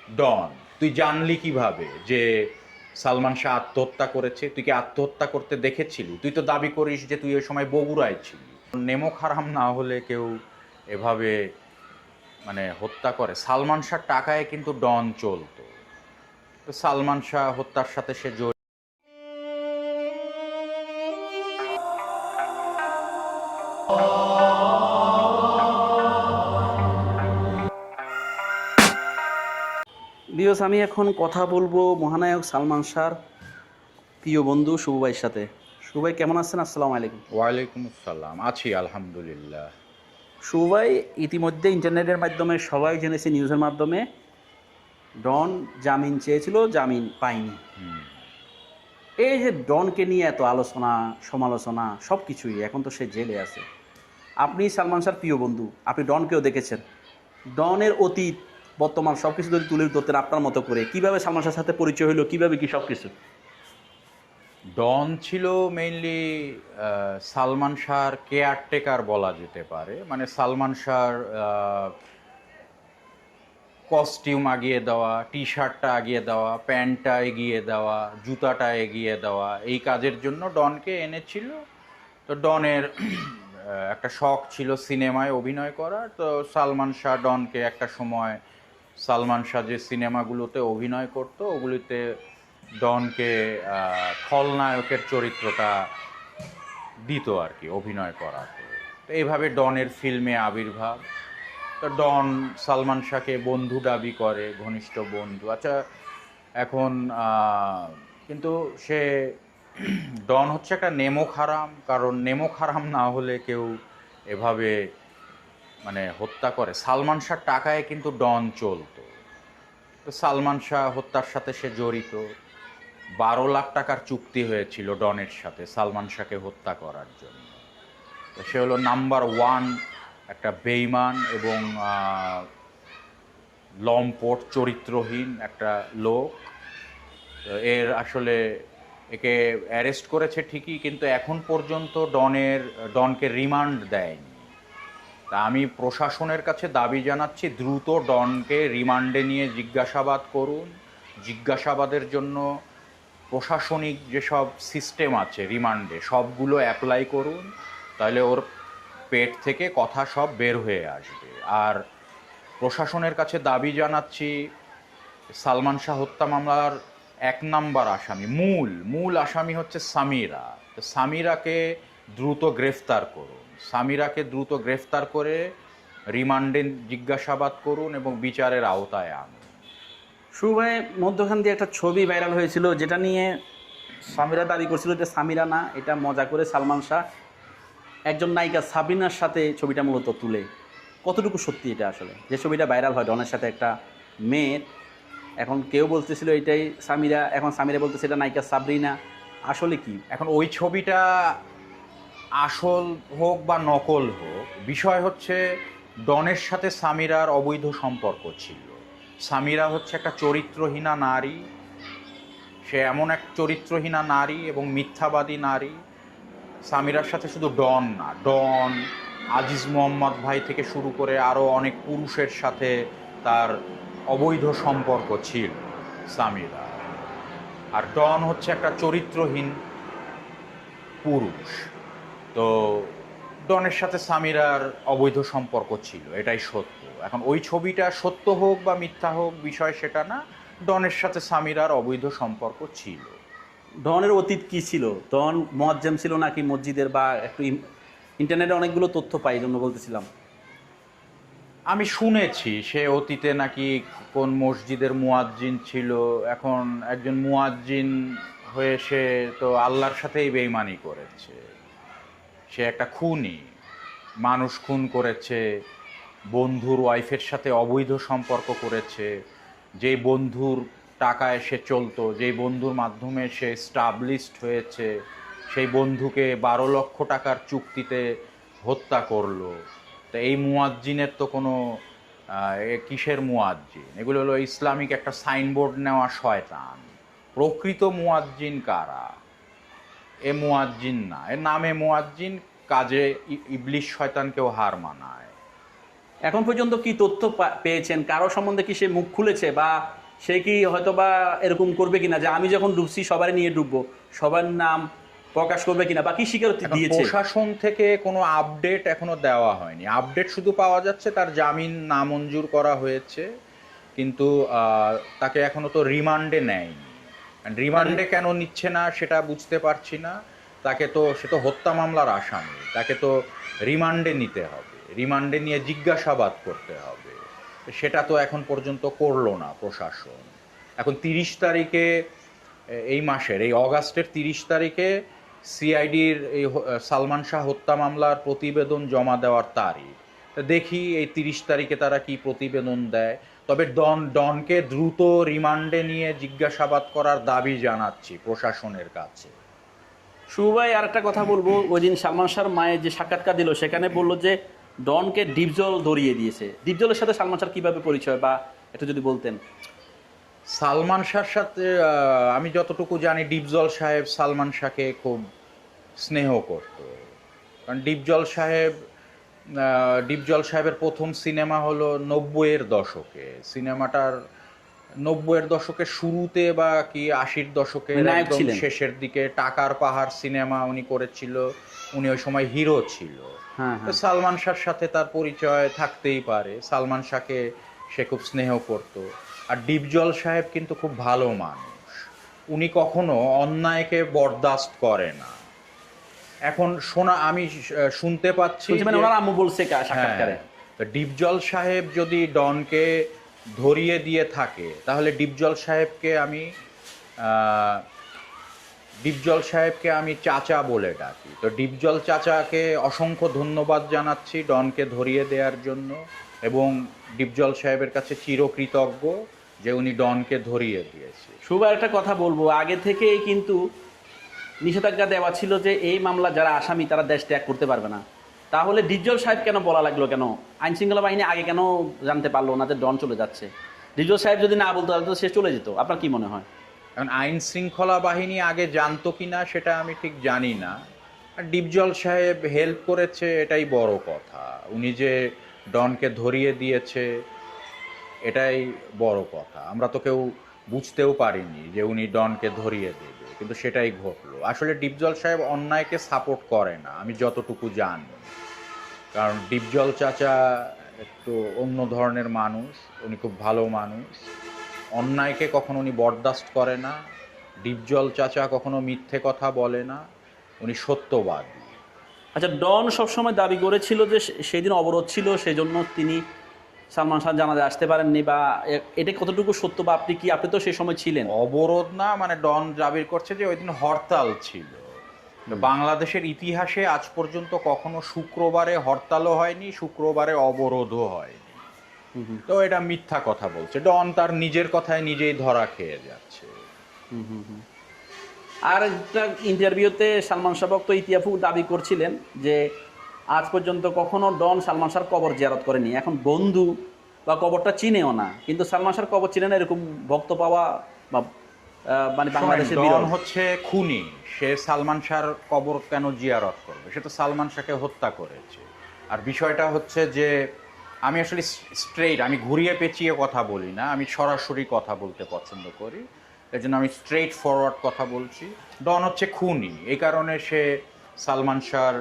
ডন, তুই জানলি কিভাবে যে সালমান শাহ আত্মহত্যা করেছে? তুই কি আত্মহত্যা করতে দেখেছিলি? তুই তো দাবি করিস যে তুই ওই সময় বগুড়ায় ছিলি। নেমো হারাম না হলে কেউ এভাবে হত্যা করে? সালমান শাহর টাকায় কিন্তু ডন চলতো। তো সালমান শাহ হত্যার সাথে সে জড়িত। বিকজ আমি এখন কথা বলবো মহানায়ক সালমান শাহর প্রিয় বন্ধু শুভ ভাইয়ের সাথে। শুভ ভাই কেমন আছেন? আসসালামু আলাইকুম। ওয়ালাইকুম আসসালাম, আছি আলহামদুলিল্লাহ। শুভ ভাই, ইতিমধ্যে ইন্টারনেটের মাধ্যমে সবাই জেনেছে, নিউজের মাধ্যমে ডন জামিন চেয়েছিল, জামিন পায়নি। এই যে ডনকে নিয়ে এত আলোচনা সমালোচনা সব কিছুই, এখন তো সে জেলে আছে। আপনি সালমান শাহর প্রিয় বন্ধু, আপনি ডনকেও দেখেছেন। ডনের অতীত বর্তমান সব কিছু যদি তুলে ধরতেন আপনার মতো করে, কীভাবে সালমান শাহর সাথে পরিচয় হলো, কীভাবে কী সব কিছু। ডন ছিল মেইনলি সালমান শাহর কেয়ারটেকার বলা যেতে পারে। সালমান শাহর কস্টিউম আগিয়ে দেওয়া, টি শার্টটা আগিয়ে দেওয়া, প্যান্টটা এগিয়ে দেওয়া, জুতাটা এগিয়ে দেওয়া, এই কাজের জন্য ডনকে এনেছিল। তো ডনের একটা শখ ছিল সিনেমায় অভিনয় করার। তো সালমান শাহ ডনকে একটা সময়, সালমান শাহ যে সিনেমাগুলোতে অভিনয় করতো ওগুলিতে ডনকে খলনায়কের চরিত্রটা দিত আর কি, অভিনয় করাতে। তো এইভাবে ডনের ফিল্মে আবির্ভাব। তো ডন সালমান শাহকে বন্ধু দাবি করে, ঘনিষ্ঠ বন্ধু। আচ্ছা, এখন কিন্তু সে ডন হচ্ছে একটা নেমক হারাম, কারণ নেমক হারাম না হলে কেউ এভাবে হত্যা করে? সালমান শাহর টাকায় কিন্তু ডন চলতো। তো সালমান শাহ হত্যার সাথে সে জড়িত। 12 লাখ টাকার চুক্তি হয়েছিল ডনের সাথে সালমান শাহকে হত্যা করার জন্য। তো সে হলো নাম্বার ওয়ান একটা বেইমান এবং লম্পট চরিত্রহীন একটা লোক। এর আসলে একে অ্যারেস্ট করেছে ঠিকই, কিন্তু এখন পর্যন্ত ডনকে রিমান্ড দেয়নি। তা আমি প্রশাসনের কাছে দাবি জানাচ্ছি, দ্রুত ডনকে রিমান্ডে নিয়ে জিজ্ঞাসাবাদ করুন। জিজ্ঞাসাবাদের জন্য প্রশাসনিক যেসব সিস্টেম আছে রিমান্ডে, সবগুলো অ্যাপ্লাই করুন। তাহলে ওর পেট থেকে কথা সব বের হয়ে আসবে। আর প্রশাসনের কাছে দাবি জানাচ্ছি, সালমান শাহ হত্যা মামলার 1 নাম্বার আসামি, মূল আসামি হচ্ছে সামিরা। তো সামিরাকে দ্রুত গ্রেফতার করুন। সামিরাকে দ্রুত গ্রেফতার করে রিমান্ডে জিজ্ঞাসাবাদ করুন এবং বিচারের আওতায় আনুন। শুভ ভাই, মধ্যখান দিয়ে একটা ছবি ভাইরাল হয়েছিল যেটা নিয়ে সামিরা দাবি করছিল যে সামিরা না, এটা মজা করে সালমান শাহ একজন নায়িকা সাবিনার সাথে ছবিটা মূলত তুলে। কতটুকু সত্যি এটা আসলে, যে ছবিটা ভাইরাল হয় ডনের সাথে একটা মেয়ের? এখন কেউ বলতেছিল এটাই সামিরা, এখন সামিরা বলতেছে এটা নায়িকা সাবরিনা। আসলে কি? এখন ওই ছবিটা আসল হোক বা নকল হোক, বিষয় হচ্ছে ডনের সাথে সামিরার অবৈধ সম্পর্ক ছিল। সামিরা হচ্ছে একটা চরিত্রহীনা নারী। সে এমন এক চরিত্রহীনা নারী এবং মিথ্যাবাদী নারী। সামিরার সাথে শুধু ডন না, ডন, আজিজ মোহাম্মদ ভাই থেকে শুরু করে আরও অনেক পুরুষের সাথে তার অবৈধ সম্পর্ক ছিল সামিরা। আর ডন হচ্ছে একটা চরিত্রহীন পুরুষ। তো ডনের সাথে সামিরার অবৈধ সম্পর্ক ছিল, এটাই সত্য। এখন ওই ছবিটা সত্য হোক বা মিথ্যা হোক বিষয় সেটা না, ডনের সাথে সামিরার অবৈধ সম্পর্ক ছিল। ডনের অতীত কি ছিল? ডন মোয়াজ্জেম ছিল নাকি মসজিদের? বা একটু ইন্টারনেটে অনেকগুলো তথ্য পাই, এই জন্য বলতেছিলাম। আমি শুনেছি সে অতীতে নাকি কোন মসজিদের মুয়াজ্জিন ছিল। এখন একজন মুয়াজ্জিন হয়ে সে তো আল্লাহর সাথেই বেইমানি করেছে। সে একটা খুনি, মানুষ খুন করেছে, বন্ধুর ওয়াইফের সাথে অবৈধ সম্পর্ক করেছে। যেই বন্ধুর টাকায় সে চলতো, যেই বন্ধুর মাধ্যমে সে স্টাবলিশড হয়েছে, সেই বন্ধুকে 12 লক্ষ টাকার চুক্তিতে হত্যা করলো। তো এই মুয়াজ্জিনের তো কোনো কিসের মুয়াজ্জিন? এগুলো হলো ইসলামিক একটা সাইনবোর্ড নেওয়া শয়তান। প্রকৃত মুয়াজ্জিন কারা? এ মুয়াজ্জিন না, এর নামে মুয়াজ্জিন, কাজে ইবলিশ শয়তানকেও হার মানায়। এখন পর্যন্ত কি তথ্য পেয়েছেন? কারো সম্বন্ধে কি সে মুখ খুলেছে, বা সে কি হয়তো বা এরকম করবে কিনা যে আমি যখন ডুবছি সবারই নিয়ে ডুববো, সবার নাম প্রকাশ করবে কিনা, বা কি স্বীকারোক্তি এখন দিয়েছে? প্রশাসন থেকে কোনো আপডেট এখনো দেওয়া হয়নি। আপডেট শুধু পাওয়া যাচ্ছে তার জামিন নামঞ্জুর করা হয়েছে, কিন্তু তাকে এখনো তো রিমান্ডে নেয়নি। রিমান্ডে কেন নিচ্ছে না সেটা বুঝতে পারছি না। সে তো হত্যা মামলার আসামি, তাকে তো রিমান্ডে নিতে হবে, রিমান্ডে নিয়ে জিজ্ঞাসাবাদ করতে হবে। সেটা তো এখন পর্যন্ত করলো না প্রশাসন। এখন 30 তারিখে, এই মাসের এই অগাস্টের 30 তারিখে সিআইডির এই সালমান শাহ হত্যা মামলার প্রতিবেদন জমা দেওয়ার তারিখ। তা দেখি এই 30 তারিখে তারা কি প্রতিবেদন দেয়। তবে ডনকে দ্রুত রিমান্ডে নিয়ে জিজ্ঞাসাবাদ করার দাবি জানাচ্ছি প্রশাসনের কাছে। শুভ ভাই, আর একটা কথা বলবো, ওই দিন সালমান শাহর মায়ের যে সাক্ষাৎকার দিল সেখানে বললো যে ডনকে ডিপজল ধরিয়ে দিয়েছে। ডিপজলের সাথে সালমান শাহর কিভাবে পরিচয়, বা একটু যদি বলতেন। সালমান শাহর সাথে আমি যতটুকু জানি ডিপজল সাহেব সালমান শাহকে খুব স্নেহ করত। কারণ ডিপজল সাহেবের প্রথম সিনেমা হলো 90-এর দশকে। সিনেমাটার 90-এর দশকের শুরুতে বা কি 80-র দশকের নায়ক একদম ছিলেন। শেষের দিকে টাকার পাহাড় সিনেমা উনি করেছিল। উনি ওই সময় হিরো ছিল। হ্যাঁ, তো হ্যাঁ। সালমান শাহর সাথে তার পরিচয় থাকতেই পারে। সালমান শাহকে সে খুব স্নেহ করত। আর ডিপজল সাহেব কিন্তু খুব ভালো মানুষ, উনি কখনো অন্যায়কে বরদাস্ত করে না। এখন আমি শুনতে পাচ্ছি মানে যে ওনার আম্মু বলছে হ্যাঁ, সাক্ষাৎকারে। তো ডিপজল সাহেব যদি ডনকে ধরিয়ে দিয়ে থাকে তাহলে ডিপজল সাহেবকে আমি চাচা বলে ডাকি। তো ডিপজল চাচাকে অসংখ্য ধন্যবাদ জানাচ্ছি ডনকে ধরিয়ে দেওয়ার জন্য, এবং ডিপজল সাহেবের কাছে চিরকৃতজ্ঞ যে উনি ডনকে ধরিয়ে দিয়েছে। শুভ, একটা কথা বলবো, আগে থেকেই কিন্তু নিষেধাজ্ঞা দেওয়া ছিল যে এই মামলা যারা আসামি তারা দেশ ত্যাগ করতে পারবে না। তাহলে ডিপজল সাহেব কেন বলা লাগলো? কেন আইন শৃঙ্খলা বাহিনী আগে কেন জানতে পারলো না যে ডন চলে যাচ্ছে? ডিপজল সাহেব যদি না বলতো তাহলে তো সে চলে যেত। আপনার কি মনে হয়? এখন আইন শৃঙ্খলা বাহিনী আগে জানতো কিনা সেটা আমি ঠিক জানি না। আর ডিপজল সাহেব হেল্প করেছে এটাই বড় কথা। উনি যে ডনকে ধরিয়ে দিয়েছে এটাই বড় কথা। আমরা তো কেউ বুঝতেও পারিনি যে উনি ডনকে ধরিয়ে দেবে, কিন্তু সেটাই ঘটলো। আসলে ডিপজল সাহেব অন্যায়কে সাপোর্ট করে না আমি যতটুকু জানি, কারণ ডিপজল চাচা একটু অন্য ধরনের মানুষ, উনি খুব ভালো মানুষ। অন্যায়কে কখনো উনি বরদাস্ত করে না। ডিপজল চাচা কখনো মিথ্যে কথা বলে না, উনি সত্যবাদী। আচ্ছা, ডন সবসময় দাবি করেছিল যে সেই দিন অবরোধ ছিল, সেই জন্য তিনি সালমান শাহ জানাজায় আসতে পারেননি, বা এটা কতটুকু সত্য, বা আপনি তো সেই সময় ছিলেন? অবরোধ না, মানে ডন দাবি করছে যে ওই দিন হরতাল ছিল। বাংলাদেশের ইতিহাসে আজ পর্যন্ত কখনো শুক্রবারে হরতালও হয়নি, শুক্রবারে অবরোধও হয়নি। তো এটা মিথ্যা কথা বলছে ডন, তার নিজের কথায় নিজেই ধরা খেয়ে যাচ্ছে। আর একটা ইন্টারভিউতে সালমান শাহ ভক্ত ইতিয়াফু দাবি করছিলেন যে আজ পর্যন্ত কখনো ডন সালমান শাহর কবর জিয়ারত করেনি। এখন বন্ধু বা কবরটা চিনেও না, কিন্তু সালমান শাহর কবর চিনে না, এরকম ভক্ত পাওয়া বা মানে বাংলাদেশের ডন বিরল। হচ্ছে খুনি, সে সালমান শাহর কবর কেন জিয়ারত করবে? সে তো সালমান শাহকে হত্যা করেছে। আর বিষয়টা হচ্ছে যে আমি আসলে আমি ঘুরিয়ে পেঁচিয়ে কথা বলি না, আমি সরাসরি কথা বলতে পছন্দ করি। এই জন্য আমি স্ট্রেইট ফরওয়ার্ড কথা বলছি। ডন হচ্ছে খুনি, এই কারণে সে সালমান শাহর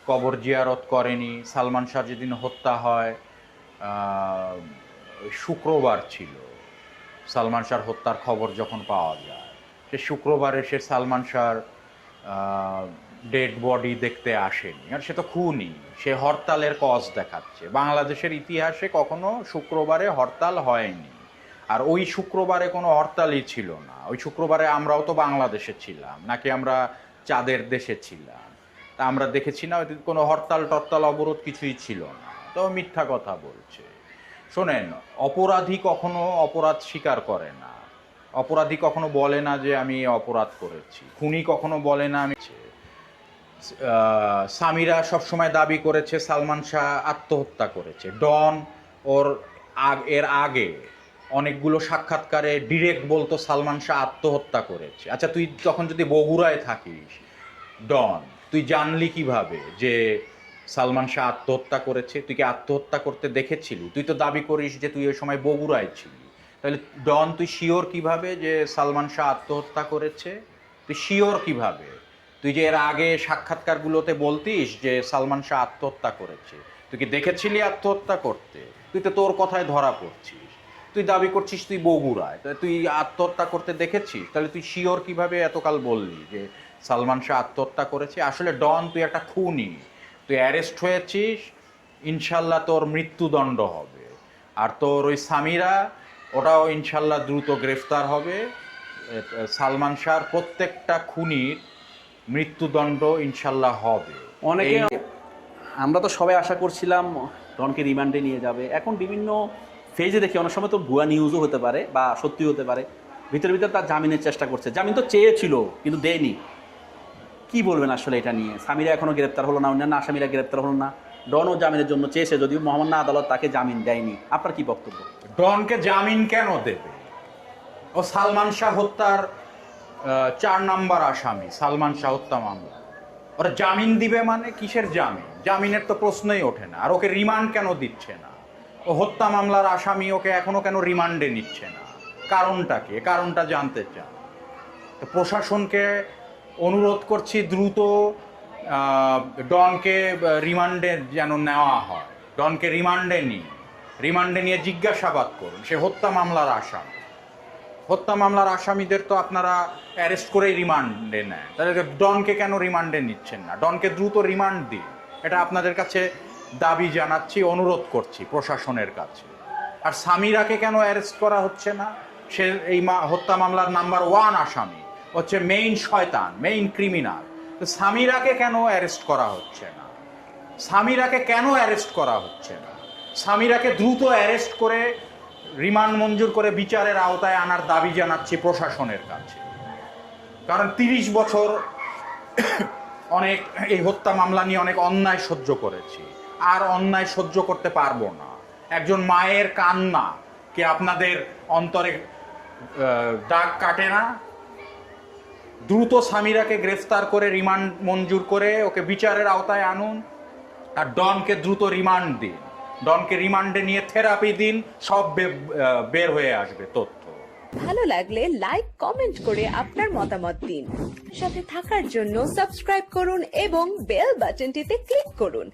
কবর জিয়ারত করেনি। সালমান শাহ যেদিন হত্যা হয় শুক্রবার ছিল, সালমান শাহর হত্যার খবর যখন পাওয়া যায়, সে শুক্রবারে সে সালমান শাহর ডেড বডি দেখতে আসেনি। আর সে তো খুনি, সে হরতালের কজ দেখাচ্ছে। বাংলাদেশের ইতিহাসে কখনো শুক্রবারে হরতাল হয়নি, আর ওই শুক্রবারে কোনো হরতালই ছিল না। ওই শুক্রবারে আমরাও তো বাংলাদেশে ছিলাম, নাকি আমরা চাঁদের দেশে ছিলাম? তা আমরা দেখেছি না, কোনো হরতাল টরতাল অবরোধ কিছুই ছিল না। তো মিথ্যা কথা বলছে। শোনেন, অপরাধী কখনো অপরাধ স্বীকার করে না, অপরাধী কখনো বলে না যে আমি অপরাধ করেছি, খুনি কখনো বলে না আমি। সামিরা সবসময় দাবি করেছে সালমান শাহ আত্মহত্যা করেছে। ডন এর আগে অনেকগুলো সাক্ষাৎকারে ডিরেক্ট বলতো সালমান শাহ আত্মহত্যা করেছে। আচ্ছা, তুই তখন যদি বগুড়ায় থাকিস ডন, তুই জানলি কিভাবে যে সালমান শাহ আত্মহত্যা করেছে, তুই কি আত্মহত্যা করতে দেখেছিলি? তুই তো দাবি করিস যে তুই ওই সময় বগুড়ায় ছিলি। তাহলে ডন, তুই শিওর কিভাবে যে সালমান শাহ আত্মহত্যা করেছে? তুই শিওর কিভাবে? তুই যে এর আগে সাক্ষাৎকারগুলোতে বলতিস যে সালমান শাহ আত্মহত্যা করেছে, তুই কি দেখেছিলি আত্মহত্যা করতে? তুই তো তোর কথায় ধরা পড়ছিস। তুই দাবি করছিস তুই বগুড়ায়, তাহলে তুই আত্মহত্যা করতে দেখেছিস? তাহলে তুই শিওর কিভাবে এতকাল বললি যে সালমান শাহ আত্মহত্যা করেছে? আসলে ডন, তুই একটা খুনি, তুই অ্যারেস্ট হয়েছিস, ইনশাল্লাহ তোর মৃত্যুদণ্ড হবে। আর তোর ওই সামিরা, ওটাও ইনশাল্লাহ দ্রুত গ্রেফতার হবে। সালমান শাহর প্রত্যেকটা খুনির মৃত্যুদণ্ড ইনশাল্লাহ হবে। অনেকে, এই- আমরা তো সবাই আশা করছিলাম ডনকে রিমান্ডে নিয়ে যাবে। এখন বিভিন্ন ফেজে দেখি অনেক সময় তো ভুয়া নিউজও হতে পারে বা সত্যি হতে পারে, ভিতরে ভিতরে তার জামিনের চেষ্টা করছে। জামিন তো চেয়েছিল কিন্তু দেয়নি। কি বলবেন আসলে এটা নিয়ে? সামিরা এখনো গ্রেপ্তার হলো না, অন্যান্য আসামিরা গ্রেপ্তার হলো না, ডনও জামিনের জন্য চেয়েছে যদিও মহামান্য আদালত তাকে জামিন দেয়নি। আপনার কি বক্তব্য? ডনকে জামিন কেন দেবে? ও সালমান শাহ হত্যার 4 নাম্বার আসামি, সালমান শাহ হত্যা মামলা। ওরা জামিন দিবে মানে কিসের জামিন? জামিনের তো প্রশ্নই ওঠে না। আর ওকে রিমান্ড কেন দিচ্ছে না? ও হত্যা মামলার আসামি, ওকে এখনো কেন রিমান্ডে নিচ্ছে না? কারণটা কি? এ কারণটা জানতে চান। তো প্রশাসনকে অনুরোধ করছি দ্রুত ডনকে রিমান্ডে যেন নেওয়া হয়। ডনকে রিমান্ডে নিন, রিমান্ডে নিয়ে জিজ্ঞাসাবাদ করুন। সে হত্যা মামলার আসামি। হত্যা মামলার আসামিদের তো আপনারা অ্যারেস্ট করেই রিমান্ডে নেন, তাহলে ডনকে কেন রিমান্ডে নিচ্ছেন না? ডনকে দ্রুত রিমান্ড দিন, এটা আপনাদের কাছে দাবি জানাচ্ছি, অনুরোধ করছি প্রশাসনের কাছে। আর সামিরাকে কেন অ্যারেস্ট করা হচ্ছে না? সে এই হত্যা মামলার নাম্বার 1 আসামি, হচ্ছে মেইন শয়তান, মেইন ক্রিমিনাল। তো সামিরাকে কেন অ্যারেস্ট করা হচ্ছে না? সামিরাকে কেন অ্যারেস্ট করা হচ্ছে না? সামিরাকে দ্রুত অ্যারেস্ট করে রিমান্ড মঞ্জুর করে বিচারের আওতায় আনার দাবি জানাচ্ছি প্রশাসনের কাছে। কারণ 30 বছর অনেক এই হত্যা মামলা নিয়ে অনেক অন্যায় সহ্য করেছি, আর অন্যায় সহ্য করতে পারবো না। একজন মায়ের কান্না কি আপনাদের অন্তরে দাগ কাটে না? দ্রুত সামিরাকে গ্রেফতার করে রিমান্ড মঞ্জুর করে ওকে বিচারের আওতায় আনুন, আর ডনকে দ্রুত রিমান্ড দিন। ডনকে রিমান্ডে নিয়ে থেরাপি দিন, সব বের হয়ে আসবে তথ্য। ভালো লাগলে লাইক কমেন্ট করে আপনার মতামত দিন। সাথে থাকার জন্য সাবস্ক্রাইব করুন এবং বেল বাটনটিতে ক্লিক করুন